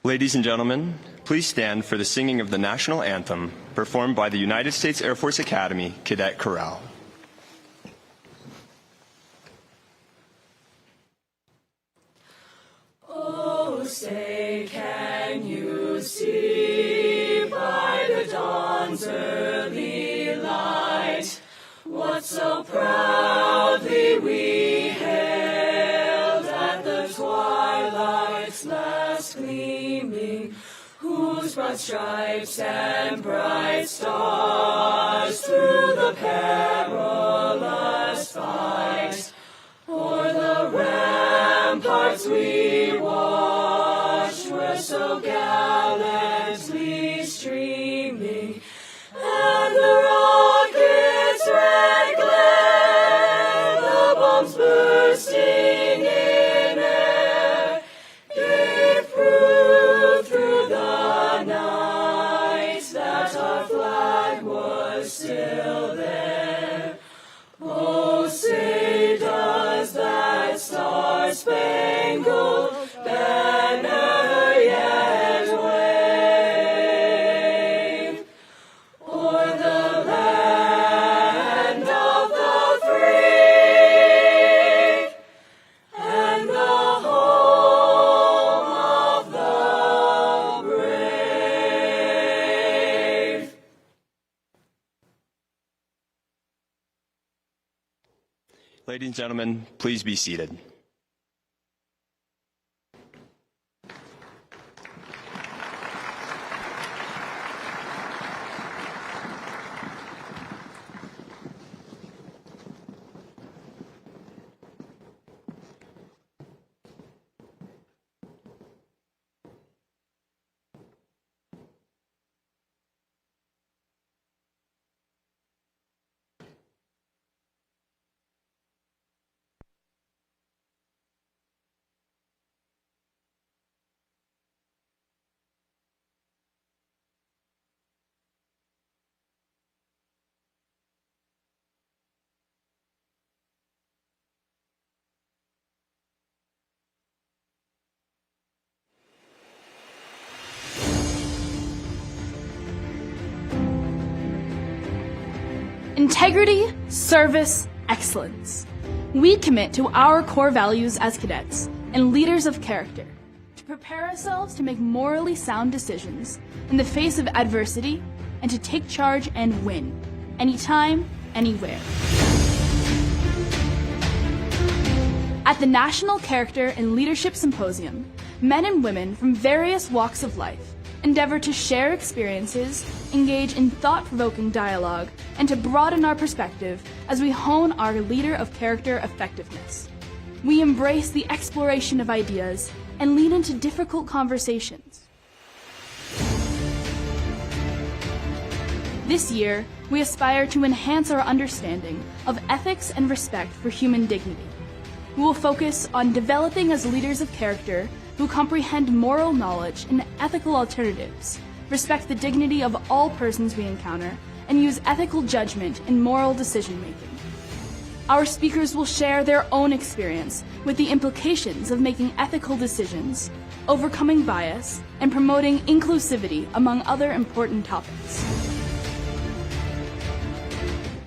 Ladies and gentlemen, please stand for the singing of the national anthem performed by the United States Air Force Academy Cadet Chorale. Oh, say, can you see by the dawn's early light what so proudly we hailed at the twilight's last gleaming, whose broad stripes and bright stars through the perilous fight o'er the ramparts we watched were so gallantly streaming, and the rockets' red glare, the bombs bursting in air, gave proof through the night that our flag was still there. Oh, say does that star-spangled banner yet wave o'er the land of the free and the home of the brave? Ladies and gentlemen, please be seated. Integrity, service, excellence. We commit to our core values as cadets and leaders of character to prepare ourselves to make morally sound decisions in the face of adversity and to take charge and win, anytime, anywhere. At the National Character and Leadership Symposium, men and women from various walks of life endeavor to share experiences, engage in thought-provoking dialogue, and to broaden our perspective as we hone our leader of character effectiveness. We embrace the exploration of ideas and lean into difficult conversations. This year, we aspire to enhance our understanding of ethics and respect for human dignity. We will focus on developing as leaders of character who comprehend moral knowledge and ethical alternatives, respect the dignity of all persons we encounter, and use ethical judgment in moral decision-making. Our speakers will share their own experience with the implications of making ethical decisions, overcoming bias, and promoting inclusivity, among other important topics.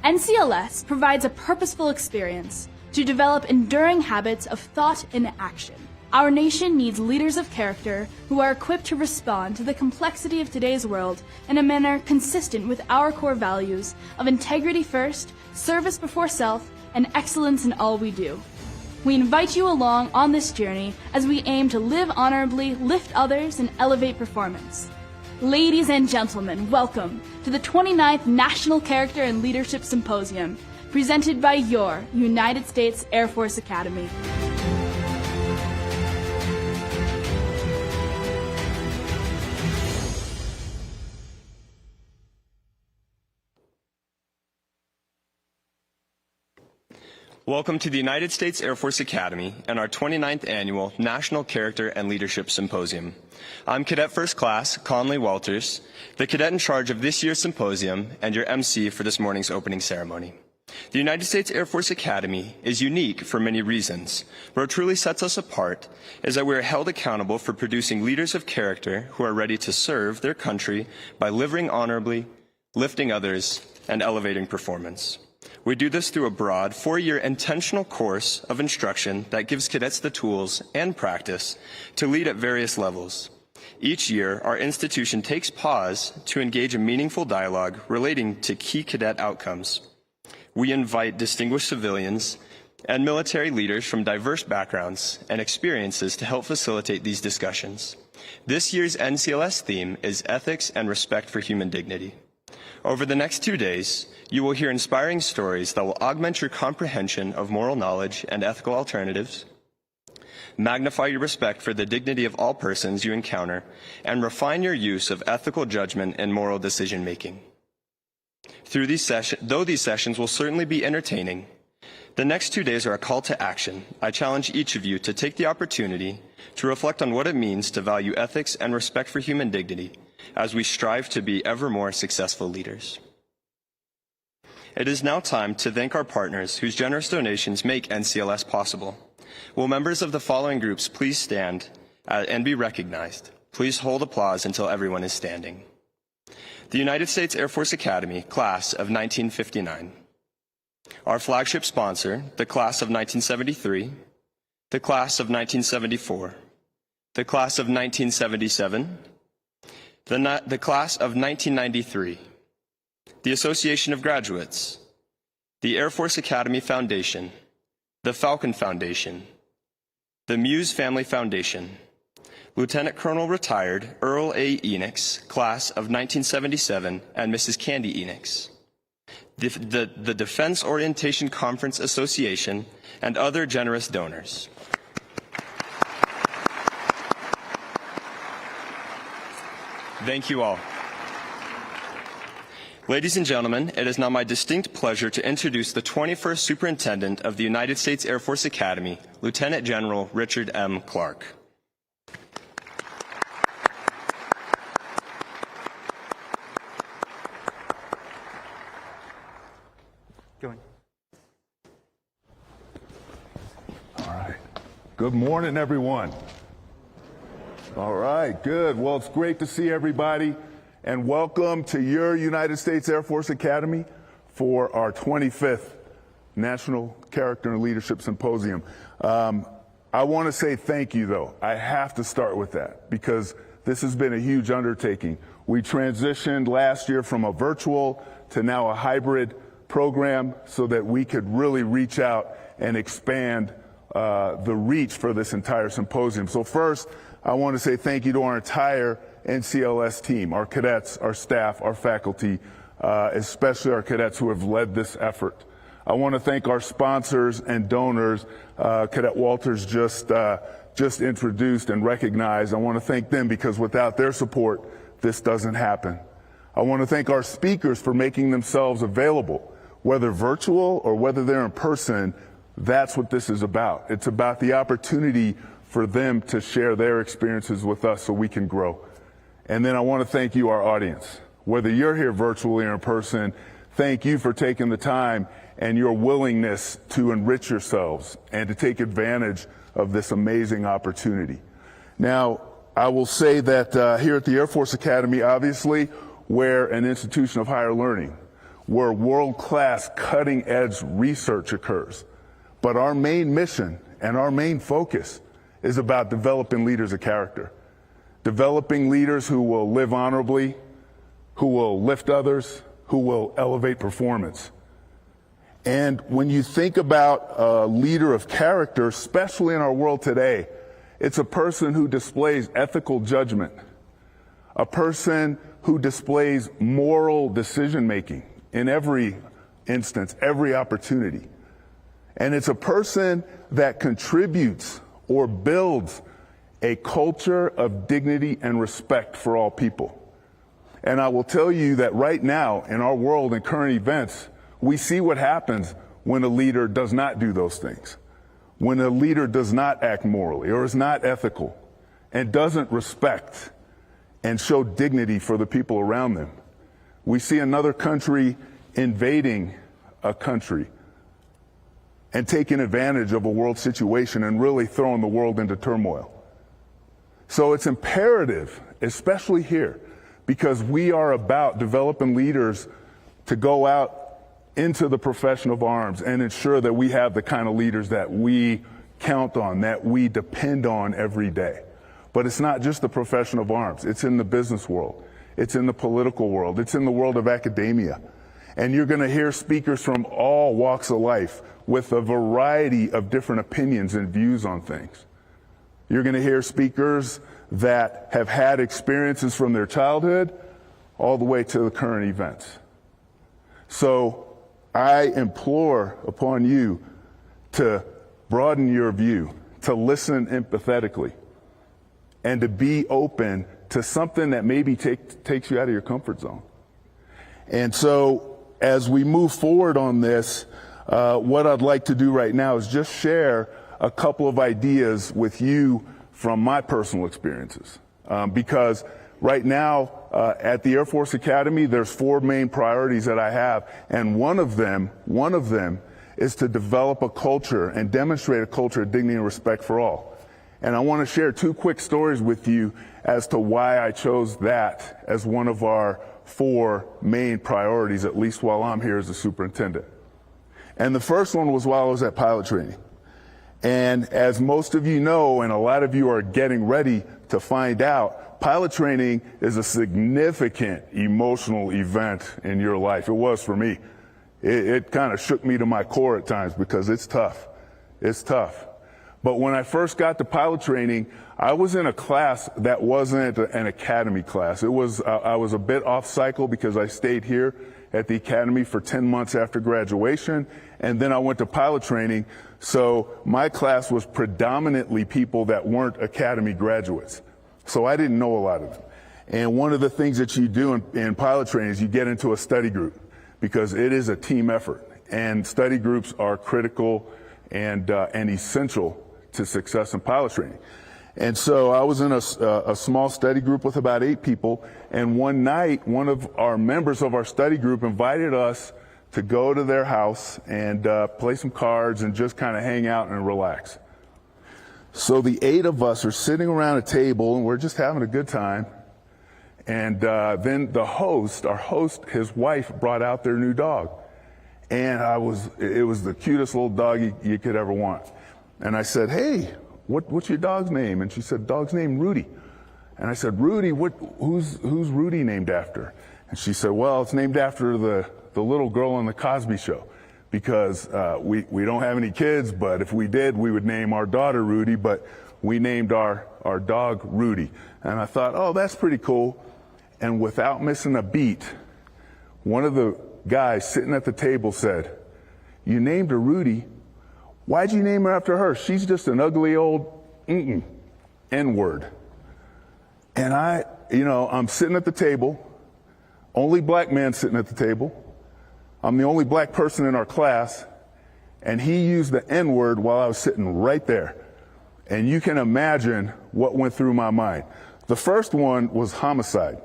NCLS provides a purposeful experience to develop enduring habits of thought and action. Our nation needs leaders of character who are equipped to respond to the complexity of today's world in a manner consistent with our core values of integrity first, service before self, and excellence in all we do. We invite you along on this journey as we aim to live honorably, lift others, and elevate performance. Ladies and gentlemen, welcome to the 29th National Character and Leadership Symposium, presented by your United States Air Force Academy. Welcome to the United States Air Force Academy and our 29th Annual National Character and Leadership Symposium. I'm Cadet First Class Conley Walters, the cadet in charge of this year's symposium and your MC for this morning's opening ceremony. The United States Air Force Academy is unique for many reasons, but what truly sets us apart is that we are held accountable for producing leaders of character who are ready to serve their country by living honorably, lifting others, and elevating performance. We do this through a broad, 4-year intentional course of instruction that gives cadets the tools and practice to lead at various levels. Each year, our institution takes pause to engage in meaningful dialogue relating to key cadet outcomes. We invite distinguished civilians and military leaders from diverse backgrounds and experiences to help facilitate these discussions. This year's NCLS theme is Ethics and Respect for Human Dignity. Over the next 2 days, you will hear inspiring stories that will augment your comprehension of moral knowledge and ethical alternatives, magnify your respect for the dignity of all persons you encounter, and refine your use of ethical judgment and moral decision-making. Though these sessions will certainly be entertaining, the next 2 days are a call to action. I challenge each of you to take the opportunity to reflect on what it means to value ethics and respect for human dignity as we strive to be ever more successful leaders. It is now time to thank our partners whose generous donations make NCLS possible. Will members of the following groups please stand and be recognized? Please hold applause until everyone is standing. The United States Air Force Academy, Class of 1959. Our flagship sponsor, the Class of 1973, the Class of 1974, the Class of 1977, the Class of 1993, the Association of Graduates, the Air Force Academy Foundation, the Falcon Foundation, the Muse Family Foundation, Lieutenant Colonel Retired Earl A. Enix, Class of 1977, and Mrs. Candy Enix, the Defense Orientation Conference Association, and other generous donors. Thank you all. Ladies and gentlemen, it is now my distinct pleasure to introduce the 21st Superintendent of the United States Air Force Academy, Lieutenant General Richard M. Clark. Going. All right. Good morning, everyone. All right, good. Well, it's great to see everybody, and welcome to your United States Air Force Academy for our 25th National Character and Leadership Symposium. I want to say thank you, though. I have to start with that because this has been a huge undertaking. We transitioned last year from a virtual to now a hybrid program so that we could really reach out and expand the reach for this entire symposium. So first, I want to say thank you to our entire NCLS team, our cadets, our staff, our faculty, especially our cadets who have led this effort. I want to thank our sponsors and donors. Cadet Walters just introduced and recognized. I want to thank them because without their support, this doesn't happen. I want to thank our speakers for making themselves available, whether virtual or whether they're in person. That's what this is about. It's about the opportunity for them to share their experiences with us so we can grow. And then I want to thank you, our audience. Whether you're here virtually or in person, thank you for taking the time and your willingness to enrich yourselves and to take advantage of this amazing opportunity. Now, I will say that here at the Air Force Academy, obviously, we're an institution of higher learning, where world-class, cutting-edge research occurs. But our main mission and our main focus is about developing leaders of character, developing leaders who will live honorably, who will lift others, who will elevate performance. And when you think about a leader of character, especially in our world today, it's a person who displays ethical judgment, a person who displays moral decision-making in every instance, every opportunity. And it's a person that contributes or builds a culture of dignity and respect for all people. And I will tell you that right now in our world and current events, we see what happens when a leader does not do those things, when a leader does not act morally or is not ethical and doesn't respect and show dignity for the people around them. We see another country invading a country and taking advantage of a world situation and really throwing the world into turmoil. So it's imperative, especially here, because we are about developing leaders to go out into the profession of arms and ensure that we have the kind of leaders that we count on, that we depend on every day. But it's not just the profession of arms. It's in the business world. It's in the political world. It's in the world of academia. And you're going to hear speakers from all walks of life with a variety of different opinions and views on things. You're going to hear speakers that have had experiences from their childhood all the way to the current events. So I implore upon you to broaden your view, to listen empathetically, and to be open to something that maybe takes you out of your comfort zone. And so as we move forward on this, what I'd like to do right now is just share a couple of ideas with you from my personal experiences. Because right now at the Air Force Academy, there's 4 main priorities that I have. And one of them is to develop a culture and demonstrate a culture of dignity and respect for all. And I want to share 2 quick stories with you as to why I chose that as one of our 4 main priorities, at least while I'm here as a superintendent. And the first one was while I was at pilot training. And as most of you know, and a lot of you are getting ready to find out, pilot training is a significant emotional event in your life. It was for me. It kind of shook me to my core at times because it's tough. It's tough. But when I first got to pilot training, I was in a class that wasn't an academy class. I was a bit off cycle because I stayed here at the academy for 10 months after graduation, and then I went to pilot training. So my class was predominantly people that weren't academy graduates. So I didn't know a lot of them. And one of the things that you do in pilot training is you get into a study group because it is a team effort. And study groups are critical and essential to success in pilot training. And so I was in a small study group with about 8 people, and one night one of our members of our study group invited us to go to their house and play some cards and just kind of hang out and relax. So the 8 of us are sitting around a table and we're just having a good time. And then our host, his wife brought out their new dog. And it was the cutest little dog you could ever want. And I said, "Hey, what's your dog's name?" And she said, "Dog's name Rudy." And I said, "Rudy, who's Rudy named after?" And she said, "Well, it's named after the little girl on the Cosby Show, because we don't have any kids, but if we did, we would name our daughter Rudy, but we named our dog Rudy." And I thought, oh, that's pretty cool. And without missing a beat, one of the guys sitting at the table said, "You named her Rudy. Why'd you name her after her? She's just an ugly old N-word." And I'm sitting at the table, only black man sitting at the table. I'm the only black person in our class, and he used the N-word while I was sitting right there. And you can imagine what went through my mind. The first one was homicide.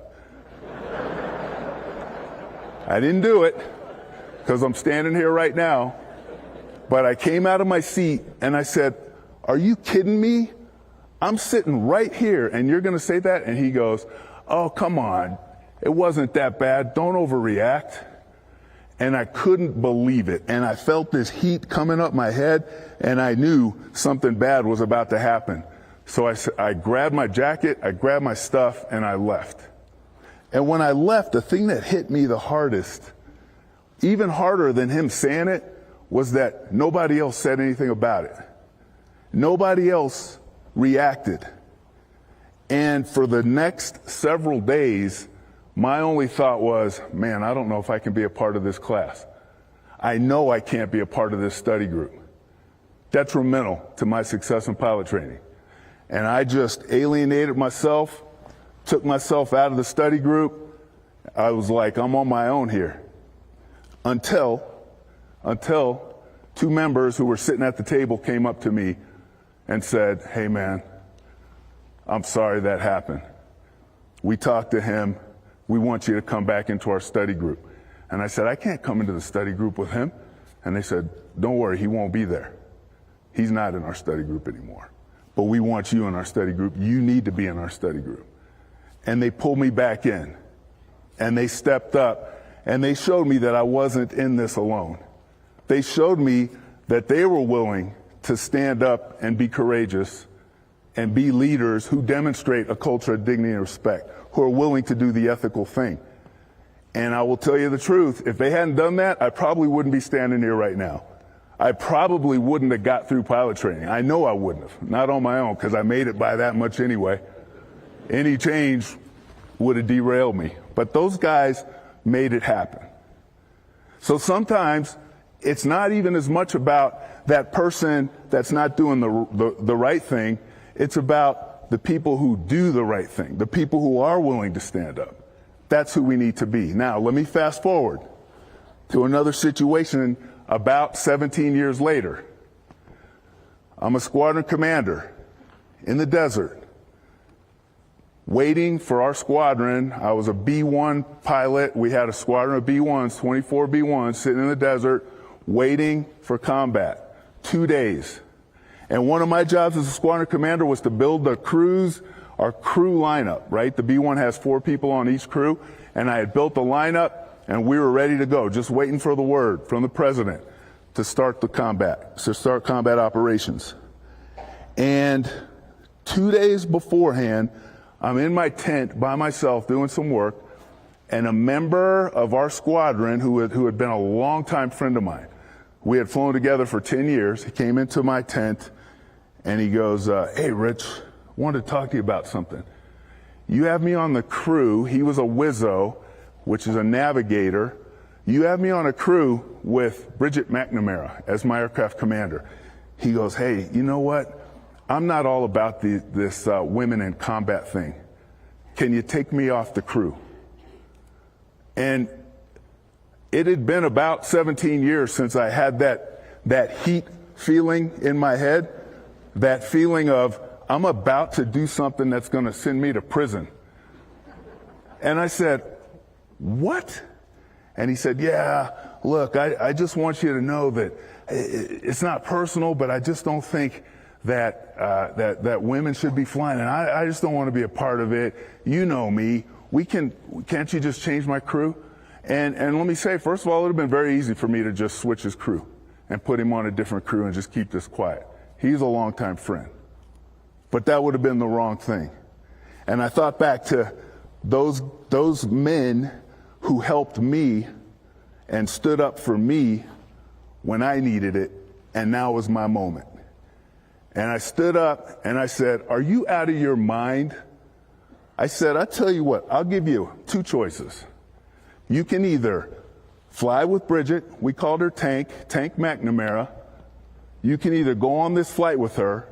I didn't do it because I'm standing here right now, but I came out of my seat and I said, "Are you kidding me? I'm sitting right here and you're going to say that?" And he goes, "Oh, come on. It wasn't that bad. Don't overreact." And I couldn't believe it. And I felt this heat coming up my head, and I knew something bad was about to happen. So I grabbed my jacket, I grabbed my stuff, and I left. And when I left, the thing that hit me the hardest, even harder than him saying it, was that nobody else said anything about it. Nobody else reacted. And for the next several days, my only thought was, man, I don't know if I can be a part of this class. I know I can't be a part of this study group. Detrimental to my success in pilot training. And I just alienated myself, took myself out of the study group. I was like, I'm on my own here. Until 2 members who were sitting at the table came up to me and said, "Hey man, I'm sorry that happened. We talked to him. We want you to come back into our study group." And I said, "I can't come into the study group with him. And they said, don't worry, he won't be there. He's not in our study group anymore. But we want you in our study group. You need to be in our study group. And they pulled me back in. And they stepped up. And they showed me that I wasn't in this alone. They showed me that they were willing to stand up and be courageous and be leaders who demonstrate a culture of dignity and respect, who are willing to do the ethical thing. And I will tell you the truth, if they hadn't done that, I probably wouldn't be standing here right now. I probably wouldn't have got through pilot training. I know I wouldn't have, not on my own, because I made it by that much anyway. Any change would have derailed me. But those guys made it happen. So sometimes it's not even as much about that person that's not doing the right thing. It's about the people who do the right thing, the people who are willing to stand up. That's who we need to be. Now, let me fast forward to another situation about 17 years later. I'm a squadron commander in the desert, waiting for our squadron. I was a B-1 pilot. We had a squadron of B-1s, 24 B-1s, sitting in the desert, waiting for combat. 2 days. And one of my jobs as a squadron commander was to build our crew lineup, right? The B-1 has 4 people on each crew, and I had built the lineup, and we were ready to go, just waiting for the word from the president to start combat operations. And 2 days beforehand, I'm in my tent by myself doing some work, and a member of our squadron who had been a longtime friend of mine, we had flown together for 10 years, he came into my tent, and he goes, hey, Rich, I wanted to talk to you about something. You have me on the crew. He was a Wizzo, which is a navigator. You have me on a crew with Bridget McNamara as my aircraft commander. He goes, hey, you know what? I'm not all about this women in combat thing. Can you take me off the crew? And it had been about 17 years since I had that heat feeling in my head, that feeling of, I'm about to do something that's going to send me to prison. And I said, what? And he said, yeah, look, I just want you to know that it's not personal, but I just don't think that women should be flying. And I just don't want to be a part of it. You know me. Can't you just change my crew? And let me say, first of all, it would have been very easy for me to just switch his crew and put him on a different crew and just keep this quiet. He's a longtime friend. But that would have been the wrong thing. And I thought back to those men who helped me and stood up for me when I needed it, and now was my moment. And I stood up and I said, are you out of your mind? I said, I tell you what, I'll give you 2 choices. You can either fly with Bridget, we called her Tank McNamara. You can either go on this flight with her,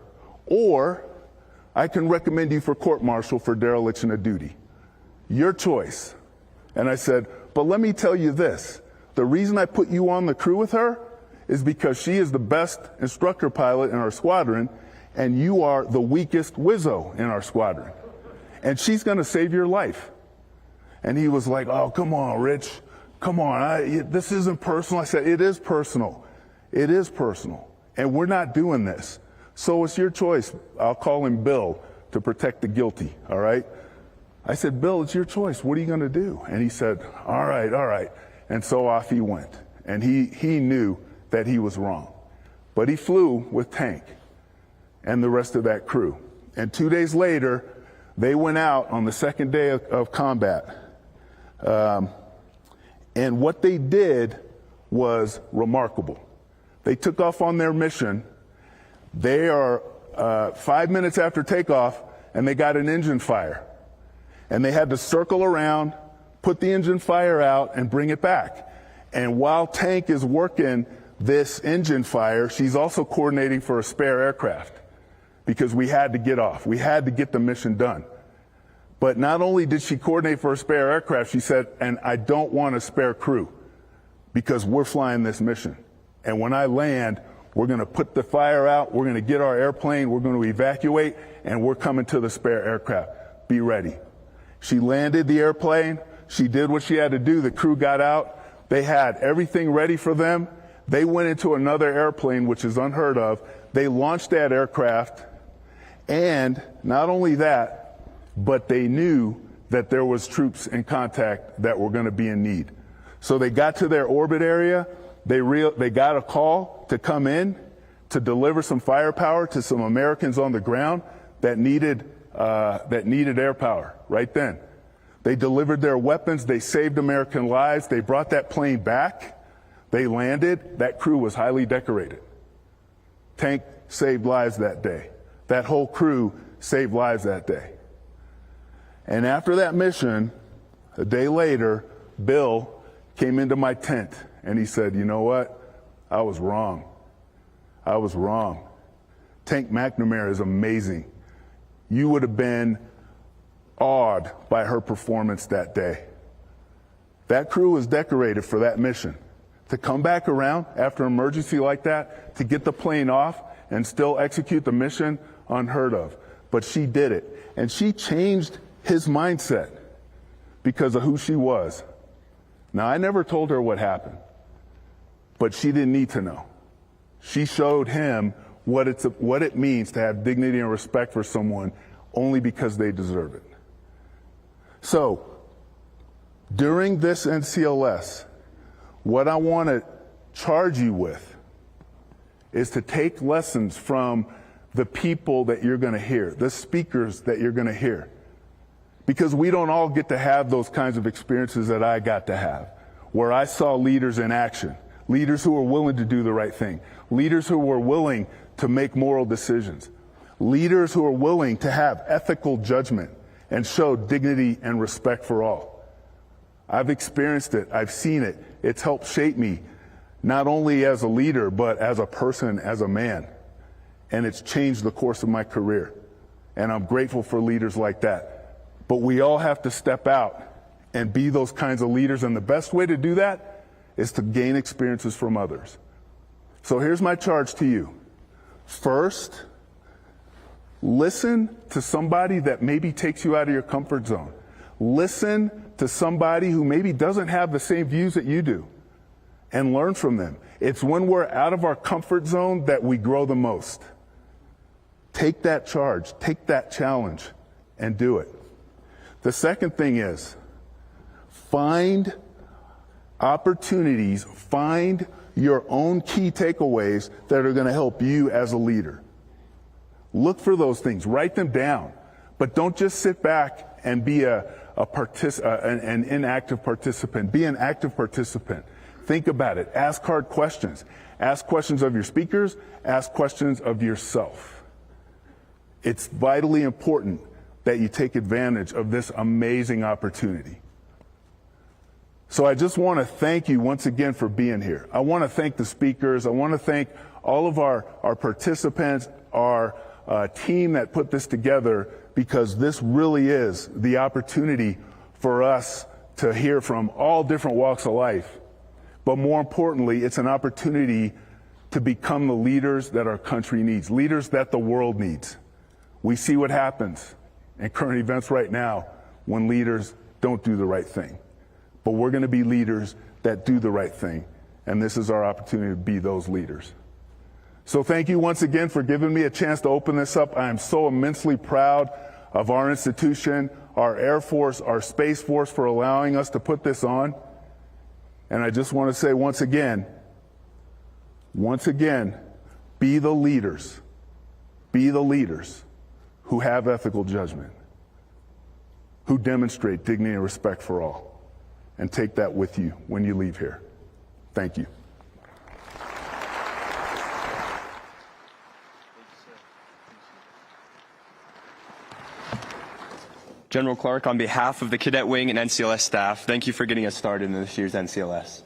or I can recommend you for court-martial for dereliction of duty. Your choice. And I said, but let me tell you this. The reason I put you on the crew with her is because she is the best instructor pilot in our squadron, and you are the weakest Wizzo in our squadron. And she's going to save your life. And he was like, oh, come on, Rich. Come on. This isn't personal. I said, it is personal. It is personal. And we're not doing this. So it's your choice. I'll call him Bill to protect the guilty, all right? I said, Bill, it's your choice. What are you going to do? And he said, all right. And so off he went. And he knew that he was wrong. But he flew with Tank and the rest of that crew. And 2 days later, they went out on the second day of combat. And what they did was remarkable. They took off on their mission. They are 5 minutes after takeoff, and they got an engine fire. And they had to circle around, put the engine fire out, and bring it back. And while Tank is working this engine fire, she's also coordinating for a spare aircraft because we had to get off. We had to get the mission done. But not only did she coordinate for a spare aircraft, she said, and I don't want a spare crew because we're flying this mission. And when I land, we're going to put the fire out, we're going to get our airplane, we're going to evacuate, and we're coming to the spare aircraft. Be ready. She landed the airplane. She did what she had to do. The crew got out. They had everything ready for them. They went into another airplane, which is unheard of. They launched that aircraft, and not only that, but they knew that there was troops in contact that were going to be in need. So they got to their orbit area. They got a call to come in to deliver some firepower to some Americans on the ground that needed air power right then. They delivered their weapons. They saved American lives. They brought that plane back. They landed. That crew was highly decorated. Tank saved lives that day. That whole crew saved lives that day. And after that mission, a day later, Bill came into my tent and he said, "You know what? I was wrong. I was wrong. Tank McNamara is amazing. You would have been awed by her performance that day." That crew was decorated for that mission. To come back around after an emergency like that, to get the plane off and still execute the mission, unheard of. But she did it. And she changed his mindset because of who she was. Now, I never told her what happened, but she didn't need to know. She showed him what it means to have dignity and respect for someone only because they deserve it. So, during this NCLS, what I want to charge you with is to take lessons from the people that you're going to hear, the speakers that you're going to hear. Because we don't all get to have those kinds of experiences that I got to have, where I saw leaders in action, leaders who were willing to do the right thing, leaders who were willing to make moral decisions, leaders who are willing to have ethical judgment and show dignity and respect for all. I've experienced it. I've seen it. It's helped shape me, not only as a leader, but as a person, as a man. And it's changed the course of my career. And I'm grateful for leaders like that. But we all have to step out and be those kinds of leaders. And the best way to do that is to gain experiences from others. So here's my charge to you. First, listen to somebody that maybe takes you out of your comfort zone. Listen to somebody who maybe doesn't have the same views that you do, and learn from them. It's when we're out of our comfort zone that we grow the most. Take that charge, take that challenge, and do it. The second thing is, find opportunities, find your own key takeaways that are going to help you as a leader. Look for those things, write them down, but don't just sit back and be an inactive participant. Be an active participant. Think about it. Ask hard questions. Ask questions of your speakers. Ask questions of yourself. It's vitally important that you take advantage of this amazing opportunity. So I just want to thank you once again for being here. I want to thank the speakers. I want to thank all of our participants, our team that put this together, because this really is the opportunity for us to hear from all different walks of life. But more importantly, it's an opportunity to become the leaders that our country needs, leaders that the world needs. We see what happens in current events right now when leaders don't do the right thing. But we're going to be leaders that do the right thing, and this is our opportunity to be those leaders. So thank you once again for giving me a chance to open this up. I am so immensely proud of our institution, our Air Force, our Space Force for allowing us to put this on. And I just want to say once again, be the leaders who have ethical judgment, who demonstrate dignity and respect for all, and take that with you when you leave here. Thank you. General Clark, on behalf of the Cadet Wing and NCLS staff, thank you for getting us started in this year's NCLS.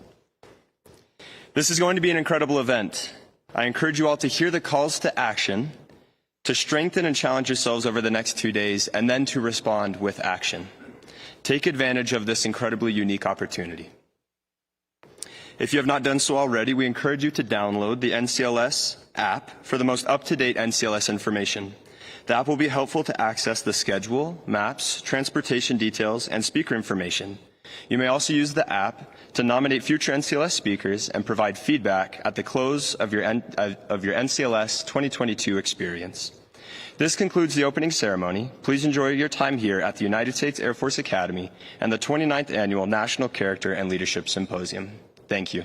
This is going to be an incredible event. I encourage you all to hear the calls to action, to strengthen and challenge yourselves over the next 2 days, and then to respond with action. Take advantage of this incredibly unique opportunity. If you have not done so already, we encourage you to download the NCLS app for the most up-to-date NCLS information. The app will be helpful to access the schedule, maps, transportation details, and speaker information. You may also use the app to nominate future NCLS speakers and provide feedback at the close of your NCLS 2022 experience. This concludes the opening ceremony. Please enjoy your time here at the United States Air Force Academy and the 29th Annual National Character and Leadership Symposium. Thank you.